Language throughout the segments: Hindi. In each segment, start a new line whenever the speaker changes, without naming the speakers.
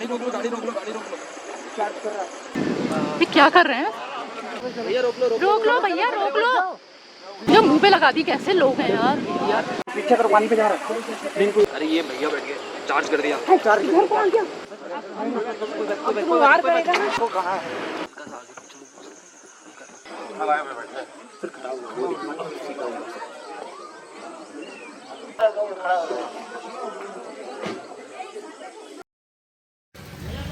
ये क्या कर रहे हैं? रोक लो भैया, रोक लो। जो मुंह पे लगा दी, कैसे लोग हैं यार।
पीछे करो, पानी पे जा रहा है बिल्कुल। अरे ये भैया बैठ गए, चार्ज कर दिया। चार्ज इधर कौन गया? तो बाहर पड़ेगा ना। वो कहां है? हवा में बैठा है, फिर खड़ा हुआ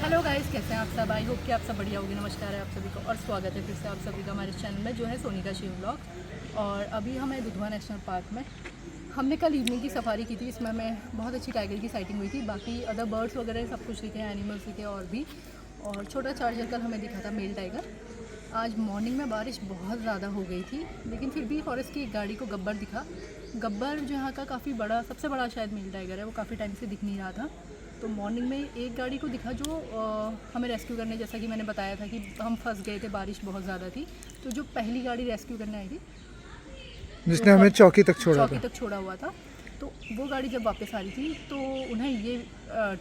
हेलो गाइस, कैसे हैं आप सब? आई होप कि आप सब बढ़िया होगी। नमस्कार है आप सभी को और स्वागत है फिर से आप सभी का हमारे चैनल में, जो है सोनिका शिव व्लॉग। और अभी हम हैं दुधवा नेशनल पार्क में। हमने कल इवनिंग की सफारी की थी, इसमें हमें बहुत अच्छी टाइगर की साइटिंग हुई थी। बाकी अदर बर्ड्स वगैरह सब कुछ दिखे, एनिमल्स दिखे और भी। और छोटा चार्जर कल हमें दिखा था, मेल टाइगर। आज मॉर्निंग में बारिश बहुत ज़्यादा हो गई थी, लेकिन फिर भी फॉरेस्ट की एक गाड़ी को गब्बर दिखा। गब्बर जो यहाँ का काफ़ी बड़ा, सबसे बड़ा शायद मेल टाइगर है, वो काफ़ी टाइम से दिख नहीं रहा था। तो मॉर्निंग में एक गाड़ी को दिखा जो हमें रेस्क्यू करने, जैसा कि मैंने बताया था कि हम फंस गए थे, बारिश बहुत ज़्यादा थी। तो जो पहली गाड़ी रेस्क्यू करने आई थी,
जिसने हमें चौकी तक छोड़ा
हुआ था, तो वो गाड़ी जब वापस आ रही थी तो उन्हें ये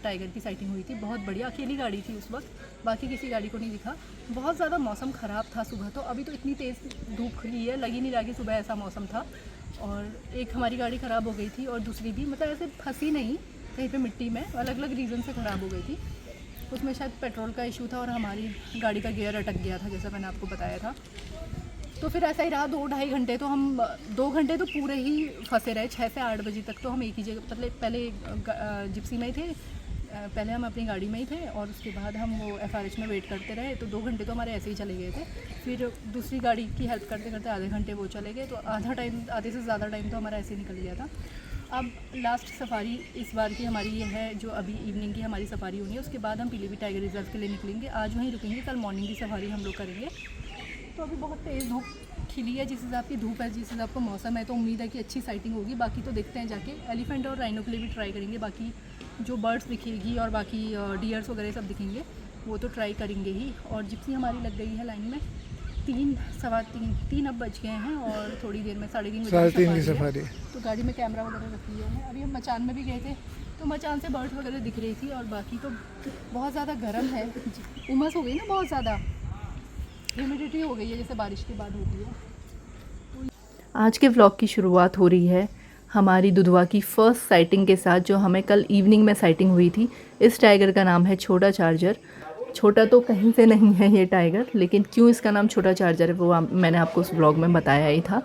टाइगर की साइटिंग हुई थी। बहुत बढ़िया, अकेली गाड़ी थी उस वक्त, बाकी किसी गाड़ी को नहीं दिखा। बहुत ज़्यादा मौसम ख़राब था सुबह, तो अभी तो इतनी तेज़ धूप खिली है, लग ही नहीं रहा कि सुबह ऐसा मौसम था। और एक हमारी गाड़ी ख़राब हो गई थी और दूसरी भी, मतलब ऐसे फंसी नहीं, कहीं पे मिट्टी में, अलग अलग रीज़न से ख़राब हो गई थी। उसमें शायद पेट्रोल का इशू था और हमारी गाड़ी का गियर अटक गया था, जैसा मैंने आपको बताया था। तो फिर ऐसा ही रहा 2-2.5 घंटे। तो हम 2 घंटे तो पूरे ही फंसे रहे, 6 से 8 बजे तक। तो हम एक ही जगह, मतलब पहले जिप्सी में ही थे, पहले हम अपनी गाड़ी में ही थे और उसके बाद हम वो FRH में वेट करते रहे। तो 2 घंटे तो हमारे ऐसे ही चले गए थे। फिर दूसरी गाड़ी की हेल्प करते करते आधे घंटे वो चले गए। तो आधे से ज़्यादा टाइम तो हमारा ऐसे ही निकल गया था। अब लास्ट सफारी इस बार की हमारी ये है, जो अभी इवनिंग की हमारी सफारी होनी है। उसके बाद हम पीलीभीत टाइगर रिजर्व के लिए निकलेंगे। आज वहीं रुकेंगे, कल मॉर्निंग की सफारी हम लोग करेंगे। तो अभी बहुत तेज़ धूप खिली है, जिस हिसाब की धूप है, जिस हिसाब का मौसम है, तो उम्मीद है कि अच्छी साइटिंग होगी। बाकी तो देखते हैं जाके, एलिफेंट और राइनो के लिए भी ट्राई करेंगे। बाकी जो बर्ड्स दिखेगी और बाकी डियर्स वगैरह सब दिखेंगे, वो तो ट्राई करेंगे ही। और जिप्सी हमारी लग गई है लाइन में। 3 अब बज गए हैं और थोड़ी देर में 3:30 बजे की सफारी है। तो गाड़ी में कैमरा वगैरह रख लिया है। अभी हम मचान में भी गए थे, तो मचान से बर्ड्स वगैरह दिख रही थी। और बाकी तो बहुत ज़्यादा गर्म है, उमस हो गई ना, बहुत ज़्यादा ह्यूमिडिटी हो गई है, जैसे बारिश के बाद होती है। आज के व्लॉग की शुरुआत हो रही है हमारी दुधवा की फ़र्स्ट साइटिंग के साथ, जो हमें कल इवनिंग में साइटिंग हुई थी। इस टाइगर का नाम है छोटा चार्जर। छोटा तो कहीं से नहीं है ये टाइगर, लेकिन क्यों इसका नाम छोटा चार्जर है वो मैंने आपको उस व्लॉग में बताया ही था।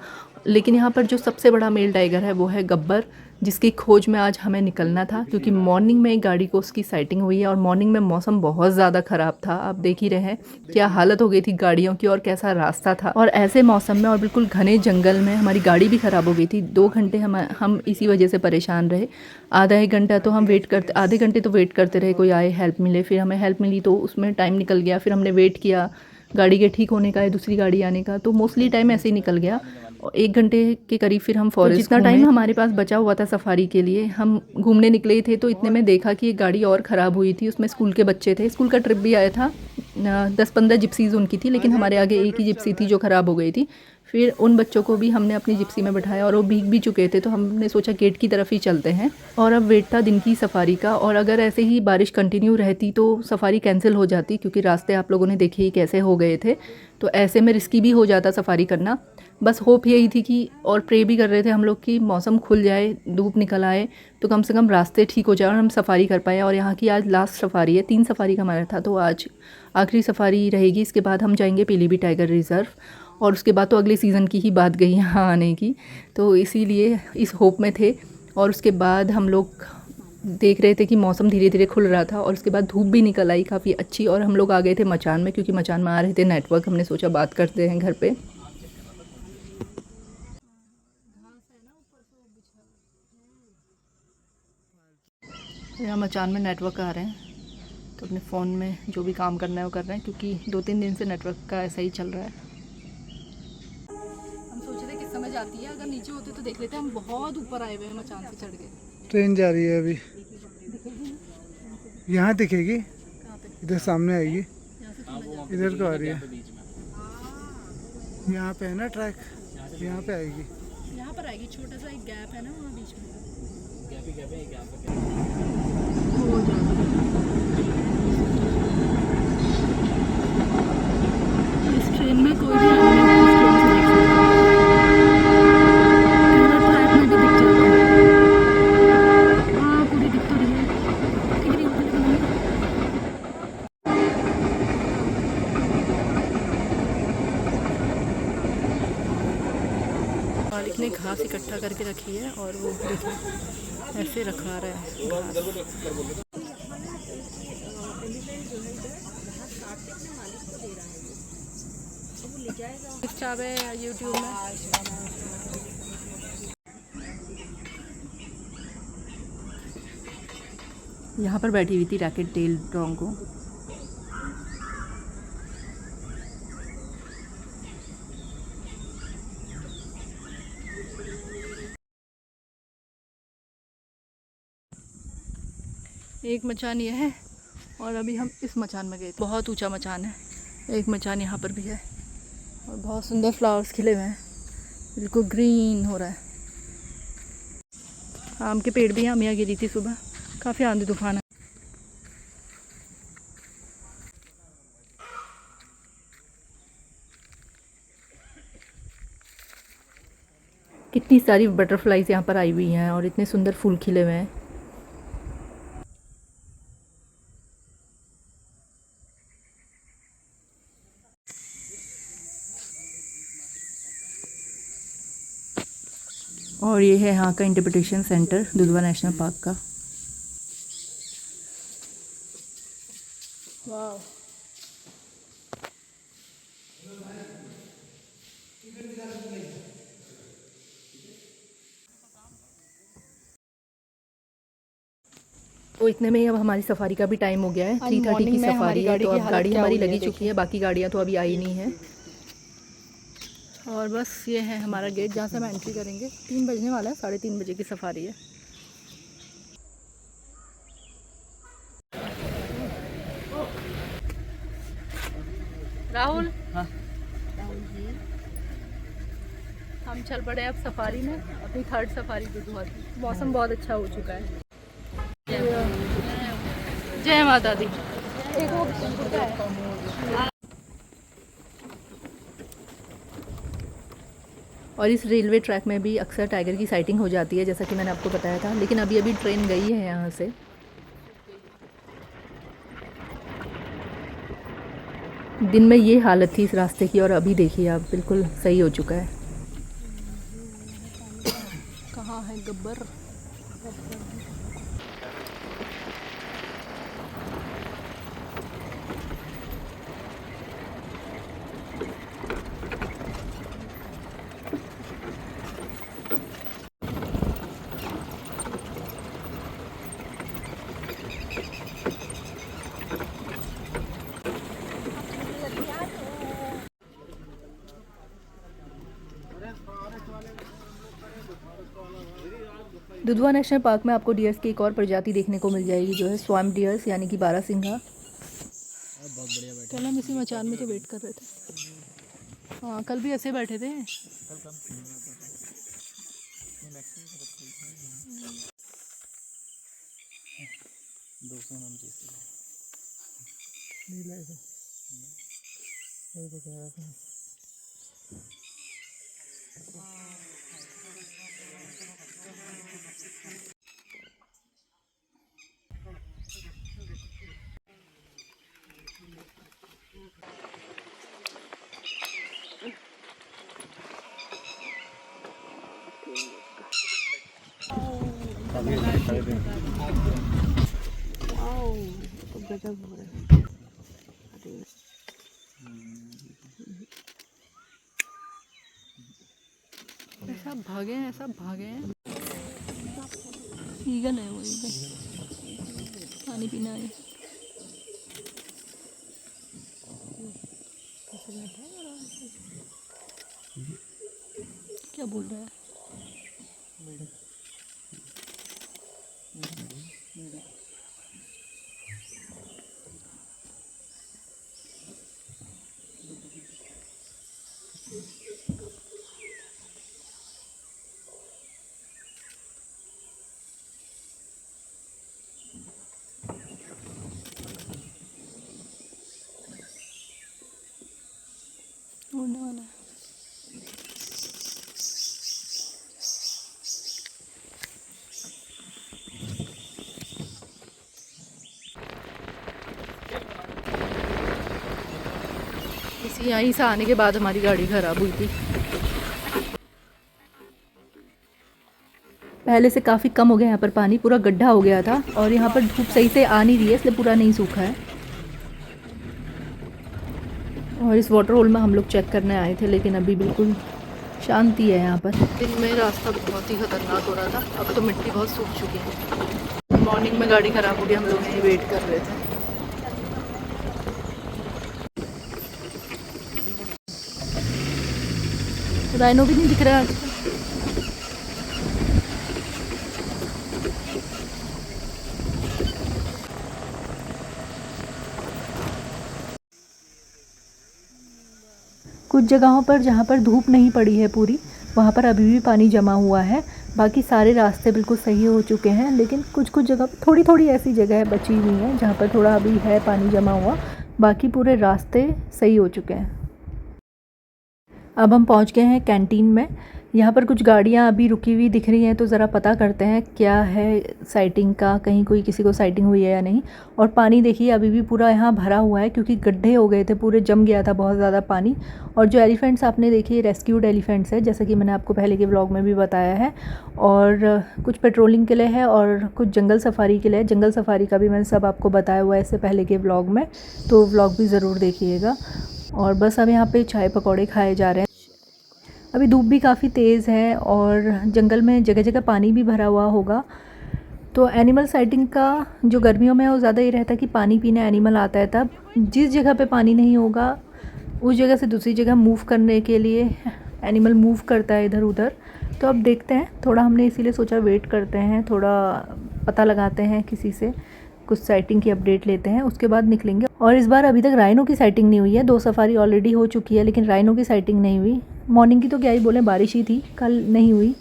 लेकिन यहाँ पर जो सबसे बड़ा मेल टाइगर है वो है गब्बर, जिसकी खोज में आज हमें निकलना था, क्योंकि मॉर्निंग में एक गाड़ी को उसकी साइटिंग हुई है। और मॉर्निंग में मौसम बहुत ज़्यादा ख़राब था, आप देख ही रहे हैं क्या हालत हो गई थी गाड़ियों की और कैसा रास्ता था। और ऐसे मौसम में और बिल्कुल घने जंगल में हमारी गाड़ी भी ख़राब हो गई थी। 2 घंटे हम इसी वजह से परेशान रहे। आधा 1 घंटा तो हम आधे घंटे तो वेट करते रहे, कोई आए, हेल्प मिले। फिर हमें हेल्प मिली तो उसमें टाइम निकल गया। फिर हमने वेट किया गाड़ी के ठीक होने का या दूसरी गाड़ी आने का, तो मोस्टली टाइम ऐसे ही निकल गया। और 1 घंटे के करीब फिर हम फॉरेस्ट, जितना टाइम हमारे पास बचा हुआ था सफारी के लिए, हम घूमने निकले ही थे। तो इतने में देखा कि एक गाड़ी और ख़राब हुई थी, उसमें स्कूल के बच्चे थे, स्कूल का ट्रिप भी आया था। 10-15 जिप्सीज़ उनकी थी, लेकिन हमारे आगे एक ही जिप्सी थी जो ख़राब हो गई थी। फिर उन बच्चों को भी हमने अपनी जिप्सी में बिठाया और वो भीग भी चुके थे, तो हमने सोचा गेट की तरफ ही चलते हैं। और अब वेट था दिन की सफारी का, और अगर ऐसे ही बारिश कंटिन्यू रहती तो सफारी कैंसिल हो जाती, क्योंकि रास्ते आप लोगों ने देखे ही कैसे हो गए थे। तो ऐसे में रिस्की भी हो जाता सफारी करना। बस होप यही थी कि, और प्रे भी कर रहे थे हम लोग कि मौसम खुल जाए, धूप निकल आए, तो कम से कम रास्ते ठीक हो जाए और हम सफारी कर पाए। और यहाँ की आज लास्ट सफारी है, 3 सफारी का हमारा था, तो आज आखिरी सफारी रहेगी। इसके बाद हम जाएंगे पीलीभीत टाइगर रिजर्व, और उसके बाद तो अगले सीज़न की ही बात गई यहाँ आने की, तो इसीलिए इस होप में थे। और उसके बाद हम लोग देख रहे थे कि मौसम धीरे धीरे खुल रहा था, और उसके बाद धूप भी निकल आई काफ़ी अच्छी। और हम लोग आ गए थे मचान में, क्योंकि मचान में आ रहे थे नेटवर्क, हमने सोचा बात करते हैं घर पे। यहाँ मचान में नेटवर्क आ रहे हैं, तो अपने फ़ोन में जो भी काम करना है वो कर रहे हैं, क्योंकि 2-3 दिन से नेटवर्क का ऐसा ही चल रहा है। हम सोच रहे किस समय जाती है, अगर नीचे होते तो देख लेते। हम बहुत ऊपर आए हुए हैं मचान से चढ़ के।
ट्रेन जा रही है अभी, यहाँ दिखेगी, इधर सामने आएगी, इधर को आ रही है, यहाँ पे है ना ट्रैक, यहाँ पे आएगी,
यहाँ पर आएगी। छोटा सा एक गैप है ना वहाँ बीच में, ने घास इकट्ठा करके रखी है और वो देखिए ऐसे रखा रहा है घास। चावे यूट्यूब में यहाँ पर बैठी हुई थी रैकेट टेल ड्रोंगो। एक मचान ये है और अभी हम इस मचान में गए थे। बहुत ऊंचा मचान है। एक मचान यहाँ पर भी है और बहुत सुंदर फ्लावर्स खिले हुए हैं, बिल्कुल ग्रीन हो रहा है। आम के पेड़ भी यहाँ आमियाँ गिरी थी सुबह, काफ़ी आंधी तूफान है। कितनी सारी बटरफ्लाईज यहाँ पर आई हुई हैं और इतने सुंदर फूल खिले हुए हैं। और ये है यहाँ का interpretation centre Dudhwa national park का। वाह, तो इतने में ही अब हमारी सफारी का भी टाइम हो गया है। 3:30 की सफारी है, तो अब गाड़ी हमारी लगी चुकी है, बाकी गाड़ियाँ तो अभी आई नहीं है। और बस ये है हमारा गेट जहाँ से हम एंट्री करेंगे। 3 बजने वाला है, 3:30 बजे की सफारी है। राहुल, हाँ। हम चल पड़े अब सफारी में, अपनी 3rd सफारी दुधवा की। मौसम बहुत अच्छा हो चुका है। जय माता दी। और इस रेलवे ट्रैक में भी अक्सर टाइगर की साइटिंग हो जाती है, जैसा कि मैंने आपको बताया था। लेकिन अभी ट्रेन गई है यहाँ से। दिन में ये हालत थी इस रास्ते की और अभी देखिए आप, बिल्कुल सही हो चुका है। कहाँ है गब्बर? दुधवा नेशनल पार्क में आपको डियर्स की एक और प्रजाति देखने को मिल जाएगी, जो है स्वैम्प डियर्स यानी कि बारहसिंघा। कल हम इसी मचान में तो वेट कर रहे थे। हाँ, कल भी ऐसे बैठे थे। ऐसा भागे हैं, ऐसा भागे हैं। ईगल है वो, ईगल पानी पीना है। क्या बोल रहा है? उड़ने वाला है। इसी यहीं से आने के बाद हमारी गाड़ी खराब हुई थी। पहले से काफ़ी कम हो गया यहाँ पर पानी, पूरा गड्ढा हो गया था और यहाँ पर धूप सही से आ नहीं रही है इसलिए पूरा नहीं सूखा है। और इस वाटर होल में हम लोग चेक करने आए थे लेकिन अभी बिल्कुल शांति है यहाँ पर। दिन में रास्ता बहुत ही खतरनाक हो रहा था, अब तो मिट्टी बहुत सूख चुकी है। मॉर्निंग में गाड़ी ख़राब हो गई, हम लोग यहीं वेट कर रहे थे। राइनो भी नहीं दिख रहा है। कुछ जगहों पर जहाँ पर धूप नहीं पड़ी है पूरी, वहाँ पर अभी भी पानी जमा हुआ है। बाकी सारे रास्ते बिल्कुल सही हो चुके हैं, लेकिन कुछ कुछ जगह थोड़ी थोड़ी ऐसी जगह बची हुई हैं जहाँ पर थोड़ा अभी है पानी जमा हुआ। बाकी पूरे रास्ते सही हो चुके हैं। अब हम पहुँच गए हैं कैंटीन में। यहाँ पर कुछ गाड़ियाँ अभी रुकी हुई दिख रही हैं, तो ज़रा पता करते हैं क्या है साइटिंग का, कहीं कोई किसी को साइटिंग हुई है या नहीं। और पानी देखिए अभी भी पूरा यहाँ भरा हुआ है क्योंकि गड्ढे हो गए थे, पूरे जम गया था बहुत ज़्यादा पानी। और जो एलिफेंट्स आपने देखे रेस्क्यूड एलिफेंट्स है, जैसा कि मैंने आपको पहले के व्लॉग में भी बताया है। और कुछ पेट्रोलिंग के लिए है और कुछ जंगल सफारी के लिए। जंगल सफारी का भी मैंने सब आपको बताया हुआ है इससे पहले के व्लॉग में, तो व्लॉग भी ज़रूर देखिएगा। और बस अब यहाँ पर चाय पकौड़े खाए जा रहे हैं। अभी धूप भी काफ़ी तेज़ है और जंगल में जगह जगह पानी भी भरा हुआ होगा। तो एनिमल साइटिंग का जो गर्मियों में वो ज़्यादा ये रहता है कि पानी पीने एनिमल आता है, तब जिस जगह पे पानी नहीं होगा उस जगह से दूसरी जगह मूव करने के लिए एनिमल मूव करता है इधर उधर। तो अब देखते हैं, थोड़ा हमने इसीलिए सोचा वेट करते हैं, थोड़ा पता लगाते हैं किसी से, कुछ साइटिंग की अपडेट लेते हैं, उसके बाद निकलेंगे। और इस बार अभी तक राइनो की साइटिंग नहीं हुई है। 2 सफारी ऑलरेडी हो चुकी है लेकिन राइनो की साइटिंग नहीं हुई। मॉर्निंग की तो क्या ही बोलें, बारिश ही थी, कल नहीं हुई।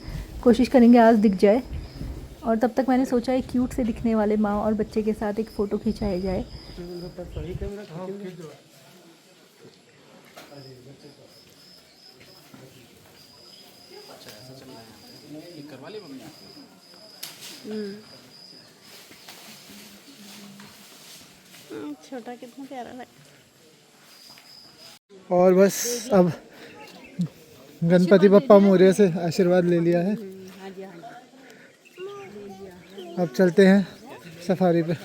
कोशिश करेंगे आज दिख जाए। और तब तक मैंने सोचा एक क्यूट से दिखने वाले माँ और बच्चे के साथ एक फ़ोटो खिंचाया जाए।
छोटा कितना प्यारा लगा।
और बस अब गणपति बप्पा मौर्य से आशीर्वाद ले लिया है। अब चलते हैं सफारी पे।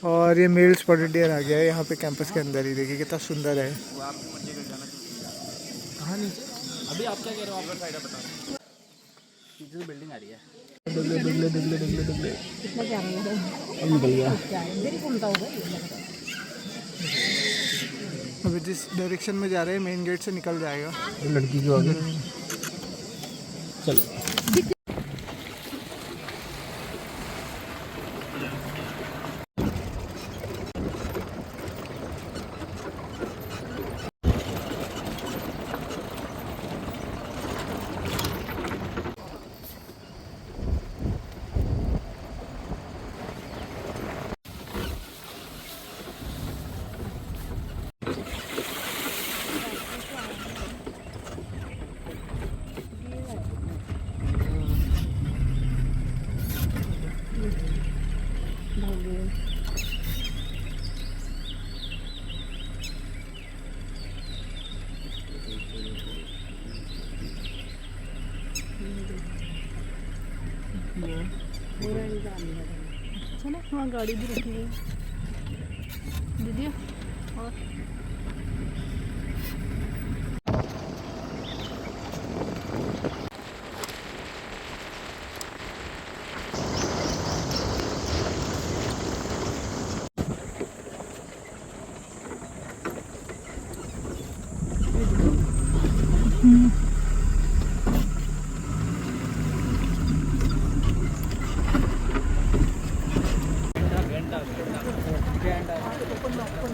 और ये मेल स्पॉटेड डियर आ गया है यहाँ पे कैंपस के अंदर ही। देखिए कितना सुंदर है। कहाँ नीचे?
अभी आप क्या कह रहे हो? आपका साइड बता रहे हो। पीछे से बिल्डिंग आ रही है।
डुगले डुगले डुगले डुगले डुगले
कितना प्यारा लग रहा है।
अब निकल गया।
मेरी घूमता होगा।
अभी जिस डायरेक्शन में जा रहे हैं मेन गेट से निकल जाएगा।
लड़की जो आ गई, चलो।
चलो वहाँ गाड़ी भी रुकी हुई दीदी। और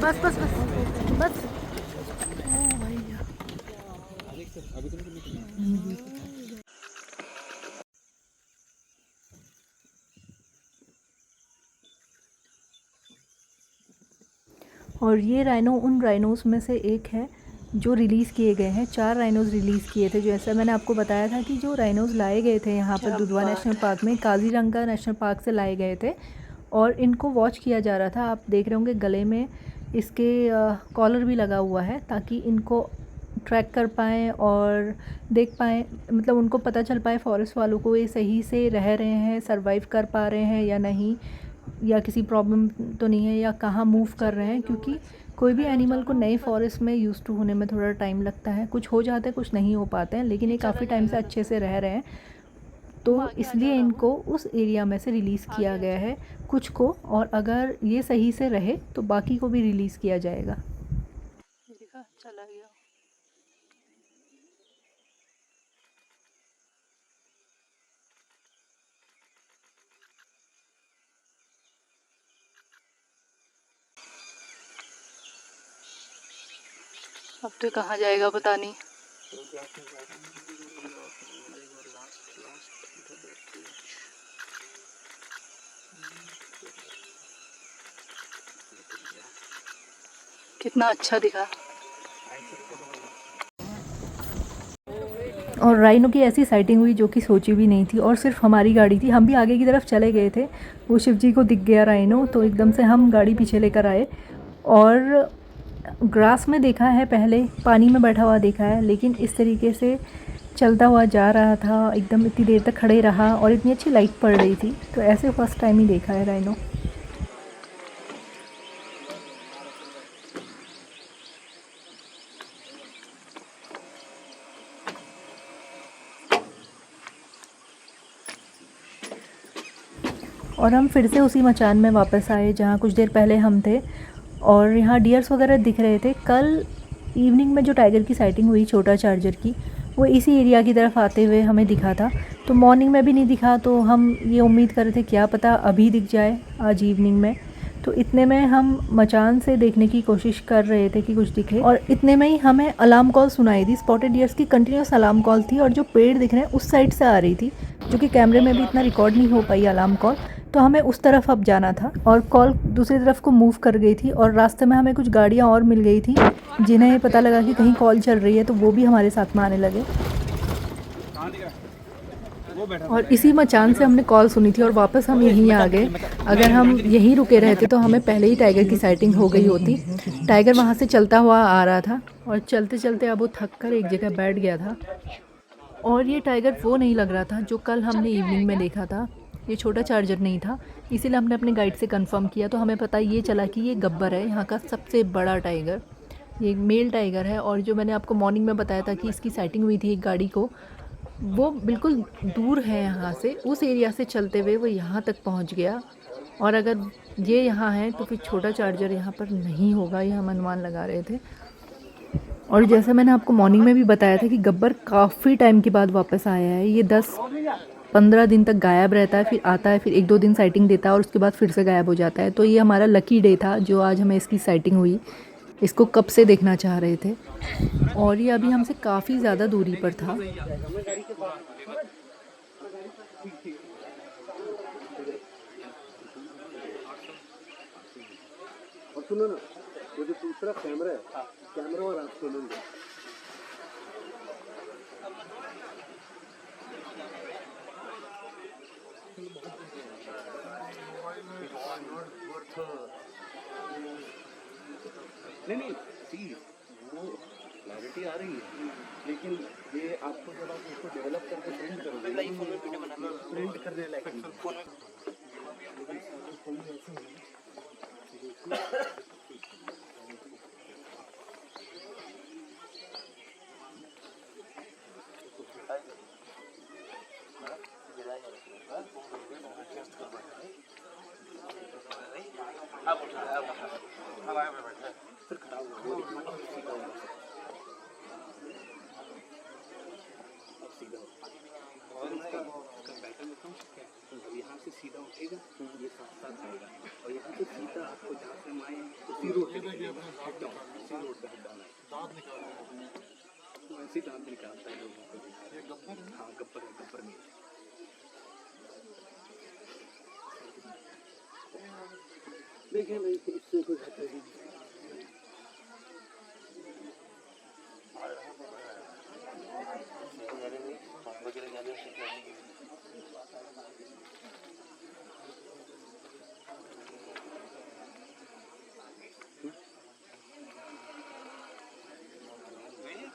बस बस बस बस। ओ भैया और ये राइनो उन राइनोस में से एक है जो रिलीज़ किए गए हैं। 4 राइनोस रिलीज़ किए थे। जो ऐसा मैंने आपको बताया था कि जो राइनोस लाए गए थे यहाँ पर दुधवा नेशनल पार्क में, काजीरंगा नेशनल पार्क से लाए गए थे और इनको वॉच किया जा रहा था। आप देख रहे होंगे गले में इसके कॉलर भी लगा हुआ है ताकि इनको ट्रैक कर पाएँ और देख पाएँ, मतलब उनको पता चल पाए फॉरेस्ट वालों को ये सही से रह रहे हैं, सर्वाइव कर पा रहे हैं या नहीं, या किसी प्रॉब्लम तो नहीं है, या कहाँ मूव कर रहे हैं। क्योंकि कोई भी एनिमल को नए फॉरेस्ट में यूज़ टू होने में थोड़ा टाइम लगता है, कुछ हो जाते हैं, कुछ नहीं हो पाते हैं, लेकिन ये काफ़ी टाइम से अच्छे से रह रहे हैं, तो इसलिए इनको उस एरिया में से रिलीज़ किया गया है कुछ को, और अगर ये सही से रहे तो बाकी को भी रिलीज़ किया जाएगा। देखा, चला गया। अब तो कहाँ जाएगा पता नहीं। कितना अच्छा दिखा। और राइनो की ऐसी साइटिंग हुई जो कि सोची भी नहीं थी, और सिर्फ हमारी गाड़ी थी, हम भी आगे की तरफ चले गए थे, वो शिव जी को दिख गया राइनो, तो एकदम से हम गाड़ी पीछे लेकर आए। और ग्रास में देखा है पहले, पानी में बैठा हुआ देखा है, लेकिन इस तरीके से चलता हुआ जा रहा था, एकदम इतनी देर तक खड़े रहा और इतनी अच्छी लाइट पड़ रही थी, तो ऐसे फर्स्ट टाइम ही देखा है राइनो। और हम फिर से उसी मचान में वापस आए जहाँ कुछ देर पहले हम थे, और यहाँ डियर्स वगैरह दिख रहे थे। कल इवनिंग में जो टाइगर की साइटिंग हुई छोटा चार्जर की, वो इसी एरिया की तरफ आते हुए हमें दिखा था, तो मॉर्निंग में भी नहीं दिखा, तो हम ये उम्मीद कर रहे थे क्या पता अभी दिख जाए आज इवनिंग में। तो इतने में हम मचान से देखने की कोशिश कर रहे थे कि कुछ दिखे, और इतने में ही हमें अलार्म कॉल सुनाई दी। स्पॉटेड डियर्स की कंटिन्यूस अलार्म कॉल थी, और जो पेड़ दिख रहे हैं उस साइड से आ रही थी, जो कि कैमरे में भी इतना रिकॉर्ड नहीं हो पाई अलार्म कॉल, तो हमें उस तरफ अब जाना था, और कॉल दूसरी तरफ को मूव कर गई थी। और रास्ते में हमें कुछ गाड़ियाँ और मिल गई थी, जिन्हें पता लगा कि कहीं कॉल चल रही है, तो वो भी हमारे साथ में आने लगे। और इसी मचान से हमने कॉल सुनी थी और वापस हम यहीं आ गए। अगर हम यहीं रुके रहते तो हमें पहले ही टाइगर की साइटिंग हो गई होती। टाइगर वहाँ से चलता हुआ आ रहा था, और चलते चलते अब वो थक कर एक जगह बैठ गया था। और ये टाइगर वो नहीं लग रहा था जो कल हमने इवनिंग में देखा था, ये छोटा चार्जर नहीं था, इसीलिए हमने अपने गाइड से कंफर्म किया, तो हमें पता ये चला कि ये गब्बर है, यहाँ का सबसे बड़ा टाइगर। ये मेल टाइगर है, और जो मैंने आपको मॉर्निंग में बताया था कि इसकी साइटिंग हुई थी एक गाड़ी को, वो बिल्कुल दूर है यहाँ से, उस एरिया से चलते हुए वो यहाँ तक पहुँच गया। और अगर ये यहाँ है तो फिर छोटा चार्जर यहाँ पर नहीं होगा, ये हम अनुमान लगा रहे थे। और जैसे मैंने आपको मॉर्निंग में भी बताया था कि गब्बर काफ़ी टाइम के बाद वापस आया है। ये 10-15 दिन तक गायब रहता है, फिर आता है, फिर 1-2 दिन साइटिंग देता है और उसके बाद फिर से गायब हो जाता है। तो ये हमारा लकी डे था जो आज हमें इसकी साइटिंग हुई। इसको कब से देखना चाह रहे थे, और ये अभी हमसे काफ़ी ज़्यादा दूरी पर था।
और सुनो ना, वो जो दूसरा कैमरा है, कैमरा और आप सुनो नहीं सी वो क्लैरिटी आ रही है, लेकिन ये आपको जब आप इसको डेवलप करके प्रिंट करोगे, प्रिंट करने लायक यहाँ से सीधा उठेगा, ये साथ साथ आएगा, और यहाँ से सीधा आपको जहाँ से माए उसी रोड पे हेड डाउन, उसी रोड पे हेड डाउन आएगा। दांत निकालता है, ऐसे दांत निकालता है लोगों को। ये गब्बर है? हाँ गब्बर है, गब्बर में देखिए भाई, इससे कुछ हटता ही नहीं।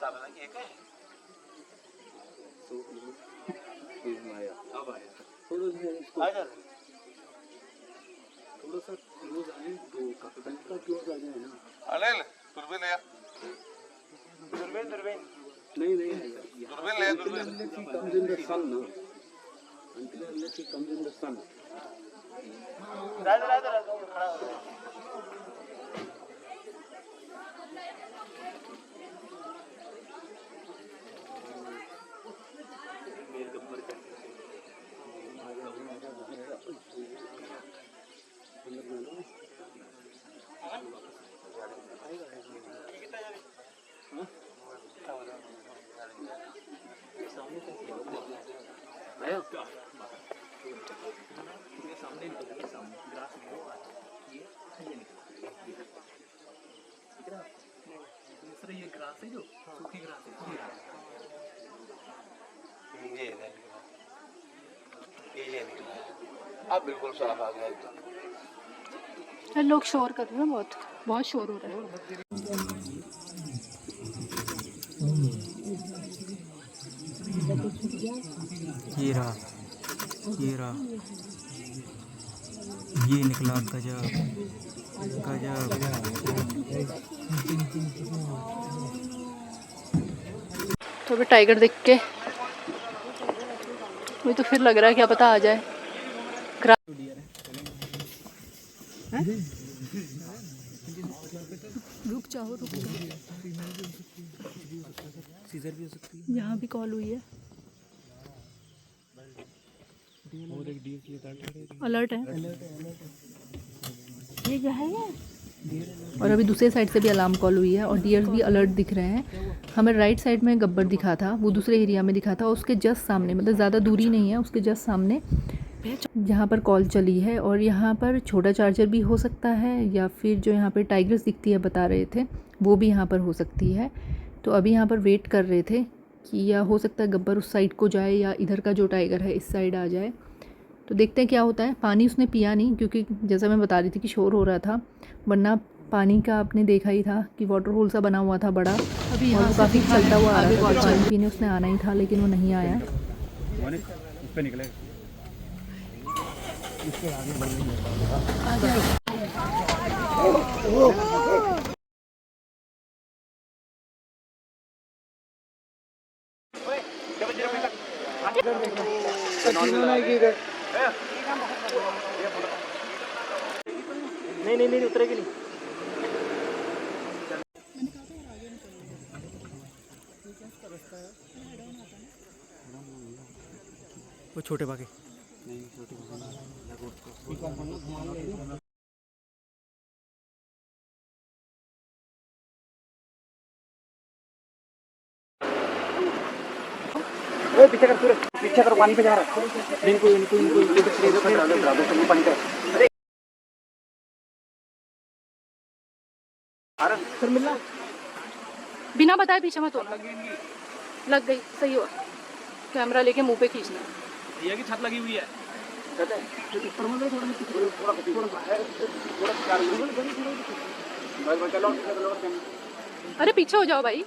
अब आया थोड़ा सा क्लोज आए तो काफी का क्लोज आ जाए ना।
अनिल दूरबीन ले आ।
नहीं
दूरबीन ले दूरबीन।
comes in the sun no until unless he comes in the sun आया सामने ग्रास ये दूसरा ये ग्रास है जो सूखी ग्रास है
ये निकला अब बिल्कुल साफ आ गया एकदम।
लोग शोर कर रहे हैं, बहुत बहुत शोर हो रहा है।
ये रहा ये निकला गजब गजब।
तो अभी टाइगर देख के मुझे तो फिर लग रहा है क्या पता आ जाए। रुक जाओ यहाँ भी कॉल हुई है, अलर्ट है ये क्या है ये। और अभी दूसरे साइड से भी अलार्म कॉल हुई है और डियर्स भी अलर्ट दिख रहे हैं। हमें राइट साइड में गब्बर दिखा था, वो दूसरे एरिया में दिखा था, उसके जस्ट सामने मतलब ज़्यादा दूरी नहीं है, उसके जस्ट सामने जहाँ पर कॉल चली है। और यहाँ पर छोटा चार्जर भी हो सकता है या फिर जो यहाँ पर टाइगर्स दिखती है बता रहे थे वो भी यहाँ पर हो सकती है। तो अभी यहाँ पर वेट कर रहे थे कि या हो सकता है गब्बर उस साइड को जाए या इधर का जो टाइगर है इस साइड आ जाए। तो देखते हैं क्या होता है। पानी उसने पिया नहीं क्योंकि जैसा मैं बता रही थी कि शोर हो रहा था, वरना पानी का आपने देखा ही था कि वाटर होल सा बना हुआ था बड़ा। अभी यहाँ काफ़ी चलता हुआ आ रहा था, पानी पीने उसने आना ही था लेकिन वो नहीं आया।
नहीं उतरेगी नहीं।
वो छोटे बाकी
पीछे कर पानी पे जा रहा है। इनको पानी का
फिर मिला बिना बताए पीछे मत होना। लग गई, सही हुआ। कैमरा लेके मुंह पे खींचना।
ये की छत लगी हुई है।
अरे पीछे हो जाओ भाई।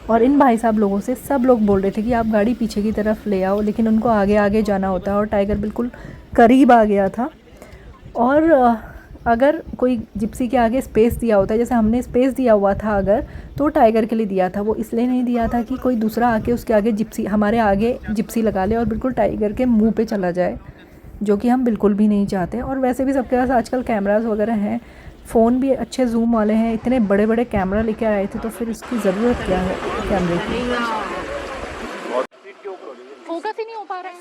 और इन भाई साहब लोगों से सब लोग बोल रहे थे कि आप गाड़ी पीछे की तरफ ले आओ, लेकिन उनको आगे आगे जाना होता है और टाइगर बिल्कुल करीब आ गया था। और अगर कोई जिप्सी के आगे स्पेस दिया होता है, जैसे हमने स्पेस दिया हुआ था अगर, तो टाइगर के लिए दिया था। वो इसलिए नहीं दिया था कि कोई दूसरा आके उसके आगे जिप्सी, हमारे आगे जिप्सी लगा ले और बिल्कुल टाइगर के मुंह पे चला जाए, जो कि हम बिल्कुल भी नहीं चाहते। और वैसे भी सबके पास आजकल कैमरास वगैरह हैं, फ़ोन भी अच्छे जूम वाले हैं, इतने बड़े बड़े कैमरा लेके आए थे, तो फिर इसकी ज़रूरत क्या है कैमरे की। फोकस ही नहीं हो पा रहा है।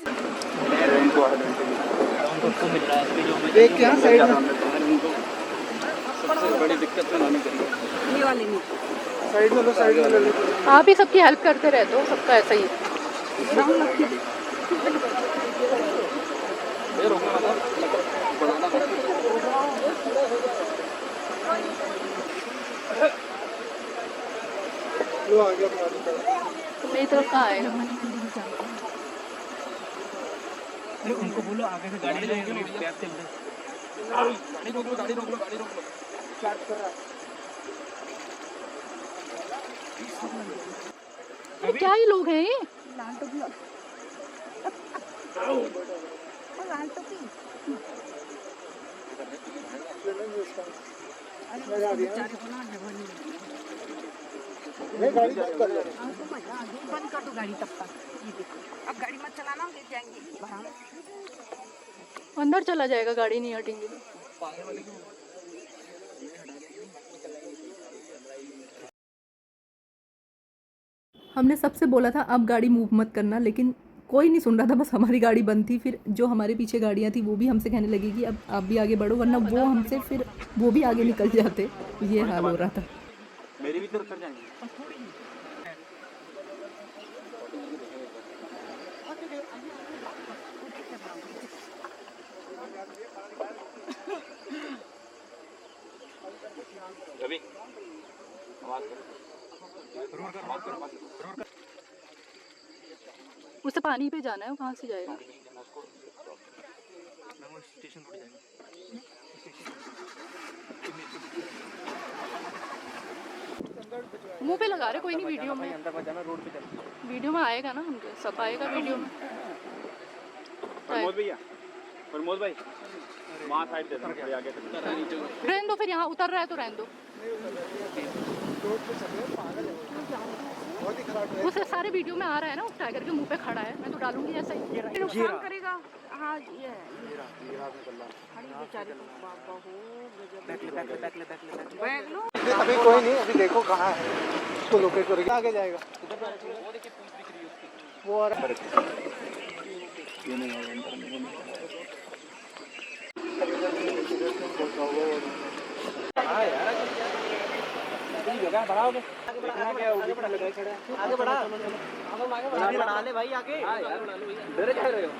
देख के साइड में
सबसे बड़ी दिक्कत में
ये वाली नहीं।
साइड में लो, साइड में ले लो।
आप ही सबकी हेल्प करते रहते हो, सबका ऐसा ही है।
लो आ गया।
मेरी तरफ कहाँ आएगा?
उनको बोलो आगे से गाड़ी जाएगी, गाड़ी रोक लो, गाड़ी रोक लो।
अरे क्या ही लोग हैं ये।
बंद कर दो गाड़ी तब तक। ये देखो, अब गाड़ी मत चलाना, ले जाएंगे बाहर।
अंदर चला जाएगा, गाड़ी नहीं हटेंगी तो। हमने सबसे बोला था अब गाड़ी मूव मत करना, लेकिन कोई नहीं सुन रहा था, बस हमारी गाड़ी बंद थी। फिर जो हमारे पीछे गाड़ियाँ थी वो भी हमसे कहने लगी कि अब आप भी आगे बढ़ो, वरना वो हमसे फिर वो भी आगे निकल जाते। ये हाल हो रहा था।
मेरी भी तरफ कर जाएंगे। रवि आवाज कर,
उससे पानी पे जाना है, वो कहाँ से जाएगा? मुंह पे लगा रहे, कोई नहीं। वीडियो में
अंदर मत जाना, रोड पे चल।
वीडियो में आएगा ना, उनके सब आएगा वीडियो में।
प्रमोद भाई वहाँ साइड दे दो, आगे
रहने दो, फिर यहाँ उतर रहा है तो रहने दो। वो सारे वीडियो में आ रहा है ना, उस टाइगर के मुंह पे खड़ा है। मैं तो डालूंगी ऐसा ही।
नुकसान करेगा। हाँ ये है, बेचारे बाबा हो बैग लो।
अभी कोई नहीं, अभी देखो कहाँ है, उसको लोकेट करेंगे, आगे जाएगा। वो और
आगे बढ़ा ले भाई, आगे डरे जा रहे हो।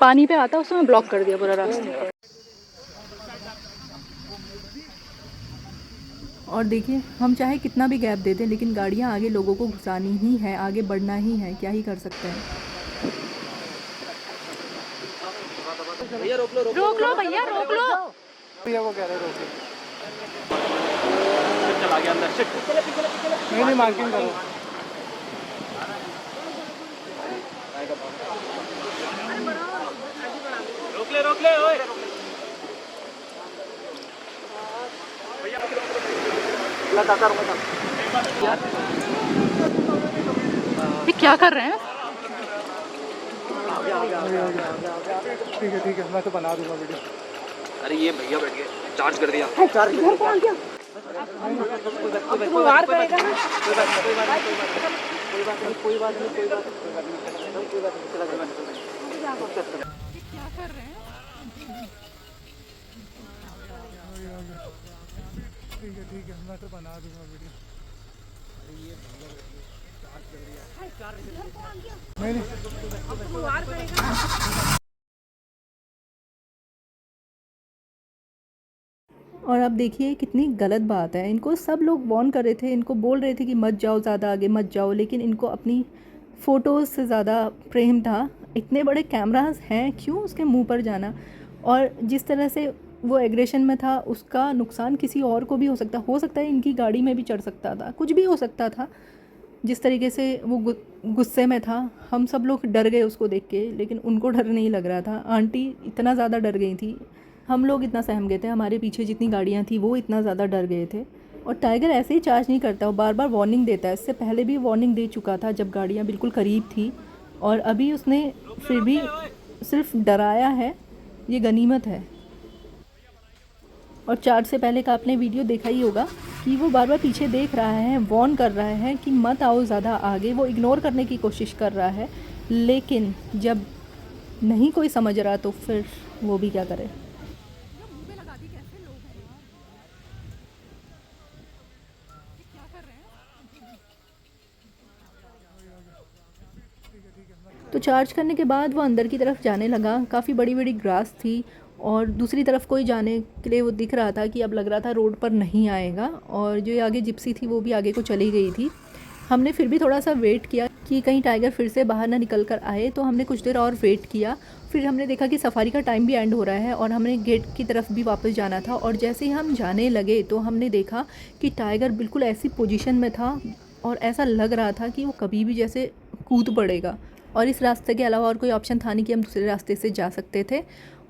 पानी पे आता, उसमें ब्लॉक कर दिया पूरा रास्ता। और देखिए, हम चाहे कितना भी गैप दे दें, लेकिन गाड़ियाँ आगे लोगों को घुसानी ही है, आगे बढ़ना ही है, क्या ही कर सकते हैं।
भैया रोक लो,
रोक लो भैया, रोक लो।
भैया वो कह रहे रोके,
चला गया अंदर।
नहीं मार्किंग करो।
रोक ले ओए।
ये क्या कर रहे हैं?
ठीक है, मैं तो बना दूंगा वीडियो।
अरे ये भैया बैठ गए, चार्ज कर दिया।
वार करेगा ना।
कोई बात नहीं।
क्या कर रहे हैं?
ठीक है, मैं तो बना दूंगा वीडियो। नहीं
वार करेगा।
और अब देखिए कितनी गलत बात है। इनको सब लोग वार्न कर रहे थे, इनको बोल रहे थे कि मत जाओ, ज़्यादा आगे मत जाओ, लेकिन इनको अपनी फ़ोटोज़ से ज़्यादा प्रेम था। इतने बड़े कैमरास हैं, क्यों उसके मुंह पर जाना? और जिस तरह से वो एग्रेशन में था, उसका नुकसान किसी और को भी हो सकता है, इनकी गाड़ी में भी चढ़ सकता था, कुछ भी हो सकता था। जिस तरीके से वो गुस्से में था, हम सब लोग डर गए उसको देख के, लेकिन उनको डर नहीं लग रहा था। आंटी इतना ज़्यादा डर गई थी, हम लोग इतना सहम गए थे, हमारे पीछे जितनी गाड़ियाँ थी वो इतना ज़्यादा डर गए थे। और टाइगर ऐसे ही चार्ज नहीं करता, वो बार बार वार्निंग देता है। इससे पहले भी वार्निंग दे चुका था जब गाड़ियाँ बिल्कुल करीब थी, और अभी उसने फिर भी सिर्फ डराया है। ये गनीमत है। और चार्ज से पहले का आपने वीडियो देखा ही होगा कि वो बार बार पीछे देख रहा है, वार्न कर रहा है कि मत आओ ज़्यादा आगे। वो इग्नोर करने की कोशिश कर रहा है, लेकिन जब नहीं कोई समझ रहा तो फिर वो भी क्या करे। तो चार्ज करने के बाद वो अंदर की तरफ जाने लगा। काफ़ी बड़ी बड़ी ग्रास थी और दूसरी तरफ कोई जाने के लिए वो दिख रहा था कि अब लग रहा था रोड पर नहीं आएगा। और जो आगे जिप्सी थी वो भी आगे को चली गई थी। हमने फिर भी थोड़ा सा वेट किया कि कहीं टाइगर फिर से बाहर ना निकल कर आए, तो हमने कुछ देर और वेट किया। फिर हमने देखा कि सफारी का टाइम भी एंड हो रहा है और हमें गेट की तरफ भी वापस जाना था। और जैसे ही हम जाने लगे तो हमने देखा कि टाइगर बिल्कुल ऐसी पोजीशन में था और ऐसा लग रहा था कि वो कभी भी जैसे कूद पड़ेगा। और इस रास्ते के अलावा और कोई ऑप्शन था नहीं कि हम दूसरे रास्ते से जा सकते थे।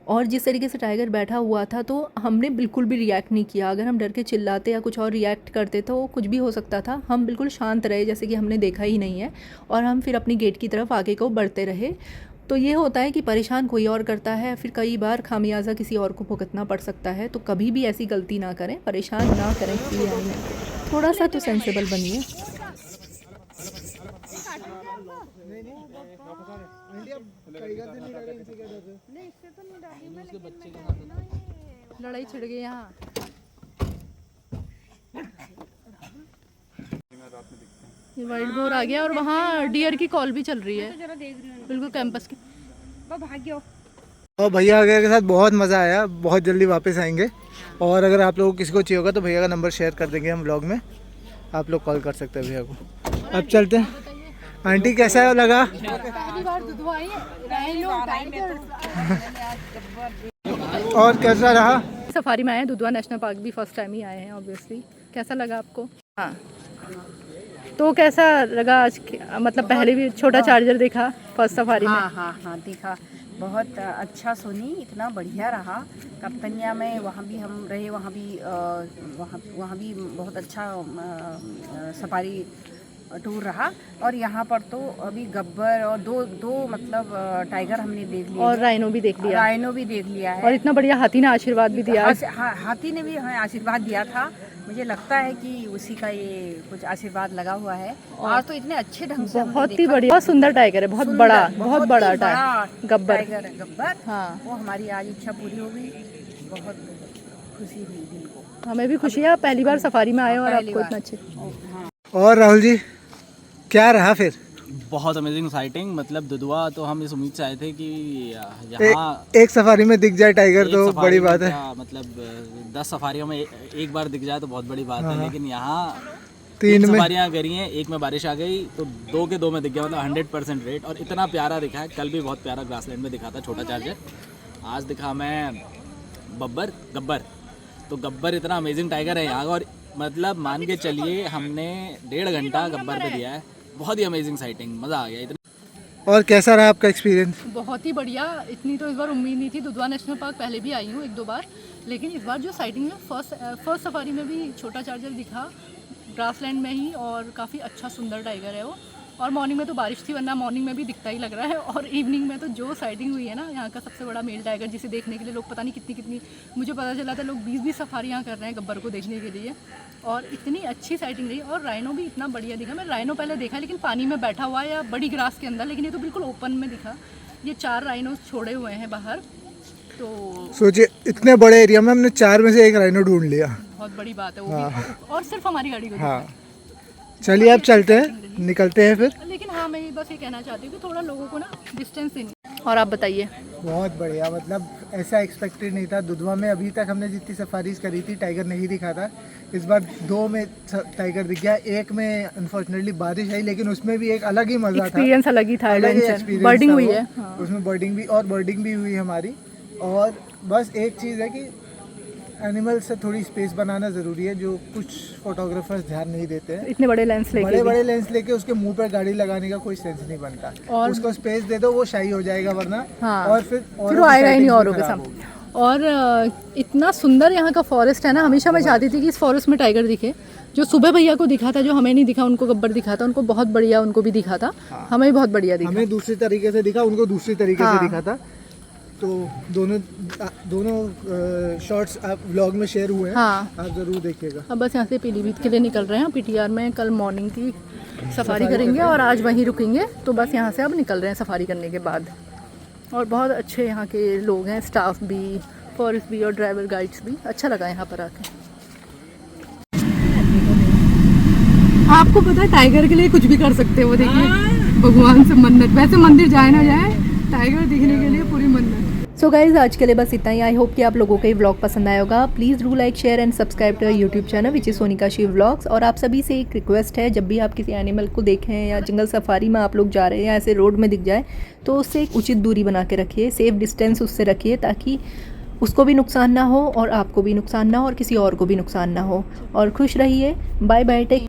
और जिस तरीके से टाइगर बैठा हुआ था तो हमने बिल्कुल भी रिएक्ट नहीं किया। अगर हम डर के चिल्लाते या कुछ और रिएक्ट करते तो कुछ भी हो सकता था। हम बिल्कुल शांत रहे जैसे कि हमने देखा ही नहीं है, और हम फिर अपनी गेट की तरफ आगे को बढ़ते रहे। तो ये होता है कि परेशान कोई और करता है, फिर कई बार खामियाजा किसी और को भुगतना पड़ सकता है। तो कभी भी ऐसी गलती ना करें, परेशान ना करें किसी एनिमल। थोड़ा सा तो सेंसिबल बनिए। लड़ाई छिड़ गई यहाँ। ये वाइट बोर आ गया और वहाँ डियर की कॉल भी चल रही है बिल्कुल कैंपस की।
और भैया वगैरह के साथ बहुत मज़ा आया, बहुत जल्दी वापस आएंगे। और अगर आप लोगों को किसी को चाहिए होगा तो भैया का नंबर शेयर कर देंगे हम व्लॉग में, आप लोग कॉल कर सकते हैं भैया को। अब चलते हैं। आंटी कैसा लगा?
पहली बार दुधवा आई है।
और कैसा रहा?
सफारी में आए हैं, दुधवा नेशनल पार्क भी फर्स्ट टाइम ही आए हैं ऑब्वियसली। कैसा लगा आपको? हाँ, तो कैसा लगा आज मतलब पहले भी छोटा चार्जर देखा फर्स्ट सफारी में?
हाँ दिखा, बहुत अच्छा सोनी, इतना बढ़िया रहा। कप्तानिया में वहाँ भी हम रहे, वहाँ भी बहुत अच्छा सफारी टूर रहा। और यहाँ पर तो अभी गब्बर और दो मतलब टाइगर हमने देख लिया
और राइनो भी देख लिया।
राइनो भी देख लिया है।
और इतना बढ़िया हाथी ने आशीर्वाद भी दिया।
हाथी ने भी हमें आशीर्वाद दिया था। मुझे लगता है कि उसी का ये कुछ आशीर्वाद लगा हुआ है। आज तो इतने अच्छे ढंग से
बहुत ही बढ़िया, बहुत सुंदर टाइगर है, बहुत बड़ा टाइगर
गब्बर।
हाँ,
वो हमारी आज इच्छा पूरी हो गई। बहुत खुशी हुई दिल को।
हमें भी खुशी है, आप पहली बार सफारी में आए और आपको इतना अच्छे।
और राहुल जी क्या रहा फिर?
बहुत अमेजिंग साइटिंग, मतलब दुधवा तो हम इस उम्मीद से आए थे कि यहाँ
एक सफारी में दिख जाए टाइगर तो बड़ी बात है।
मतलब 10 सफारियों में एक बार दिख जाए तो बहुत बड़ी बात है। लेकिन यहाँ
3
सफारियाँ करी हैं, एक में बारिश आ गई तो 2 के 2 में दिख गया, मतलब 100% रेट। और इतना प्यारा दिखा है। कल भी बहुत प्यारा ग्रासलैंड में दिखा था छोटा चार्जर, आज दिखा मैं गब्बर। तो गब्बर इतना अमेजिंग टाइगर है यहाँ का। और मतलब मान के चलिए हमने 1.5 घंटा गब्बर पे दिया है। बहुत ही अमेजिंग साइटिंग, मज़ा आ गया इतना।
और कैसा रहा आपका एक्सपीरियंस?
बहुत ही बढ़िया। इतनी तो इस बार उम्मीद नहीं थी। दुधवा नेशनल पार्क पहले भी आई हूँ 1-2 बार, लेकिन इस बार जो साइटिंग है फर्स्ट सफारी में भी छोटा चार्जर दिखा ग्रासलैंड में ही, और काफ़ी अच्छा सुंदर टाइगर है वो। और मॉर्निंग में तो बारिश थी, वरना मॉर्निंग में भी दिखता ही लग रहा है। और इवनिंग में तो जो साइटिंग हुई है ना, यहाँ का सबसे बड़ा मेल टाइगर, जिसे देखने के लिए लोग पता नहीं कितनी मुझे पता चला था लोग 20 सफारी यहाँ कर रहे हैं गब्बर को देखने के लिए। और इतनी अच्छी साइटिंग रही। और राइनो भी इतना बढ़िया दिखा। मैं राइनो पहले देखा लेकिन पानी में बैठा हुआ या बड़ी ग्रास के अंदर, लेकिन ये तो बिल्कुल ओपन में दिखा। ये 4 राइनो छोड़े हुए हैं बाहर। तो
सोचिए इतने बड़े एरिया में हमने 4 में से एक राइनो ढूंढ लिया,
बहुत बड़ी बात है वो भी, और सिर्फ हमारी गाड़ी को।
हाँ चलिए अब चलते हैं, निकलते हैं फिर।
लेकिन हाँ, मैं बस ये कहना चाहती हूँ कि थोड़ा लोगों को ना डिस्टेंस देनी। और आप बताइए?
बहुत बढ़िया, मतलब ऐसा एक्सपेक्टेड नहीं था। दुधवा में अभी तक हमने जितनी सफारीज करी थी टाइगर नहीं दिखा था। इस बार 2 में टाइगर दिख गया, 1 में अनफॉर्चुनेटली बारिश आई, लेकिन उसमें भी एक अलग ही मजा था।
एक्सपीरियंस अलग ही था। बर्डिंग हुई है
उसमें, बर्डिंग भी हुई हमारी। और बस एक चीज़ है कि एनिमल से थोड़ी स्पेस बनाना ज़रूरी है, जो कुछ फोटोग्राफर्स ध्यान नहीं देते हैं।
इतने बड़े लेंस
लेके उसके मुंह पर गाड़ी लगाने का कोई सेंस नहीं बनता। और उसको स्पेस दे दो, वो शाई हो जाएगा, वरना
हाँ,
और फिर
वो आएगा ही नहीं औरों के सामने। और इतना सुंदर यहाँ का फॉरेस्ट है ना, हमेशा मैं चाहती थी कि इस फॉरेस्ट में टाइगर दिखे। जो सुबह भैया को दिखा था, जो हमें नहीं दिखा, उनको गब्बर दिखा था, उनको बहुत बढ़िया, उनको भी दिखा था। हमें भी बहुत बढ़िया दिखा।
हमें दूसरी तरीके से दिखा, उनको दूसरी तरीके से दिखा था। तो दोनों शॉट्स आप व्लॉग में शेयर हुए हैं।
हाँ,
आप ज़रूर देखिएगा।
अब बस यहाँ से पीलीभीत के लिए निकल रहे हैं। पीटीआर में कल मॉर्निंग की सफारी करेंगे और आज वहीं रुकेंगे। तो बस यहाँ से अब निकल रहे हैं सफारी करने के बाद। और बहुत अच्छे यहाँ के लोग हैं, स्टाफ भी, फॉरेस्ट भी और ड्राइवर गाइड्स भी। अच्छा लगा यहाँ पर आके। आपको पता है टाइगर के लिए कुछ भी कर सकते हैं वो। देखिए भगवान से मन्नत, वैसे मंदिर जाए ना जाए, टाइगर दिखने के लिए पूरी मन्नत। सो गाइज़ आज के लिए बस इतना ही। आई होप कि आप लोगों को ये व्लॉग पसंद आया होगा। Please do like share and subscribe to YouTube channel which is Sonika Shiv vlogs. और आप सभी से एक रिक्वेस्ट है, जब भी आप किसी एनिमल को देखें या जंगल सफारी में आप लोग जा रहे हैं या ऐसे रोड में दिख जाए तो उससे एक उचित दूरी बना के रखिए, सेफ डिस्टेंस उससे रखिए, ताकि उसको भी नुकसान ना हो और आपको भी नुकसान ना हो और किसी और को भी नुकसान ना हो। और खुश रहिए। Bye bye, take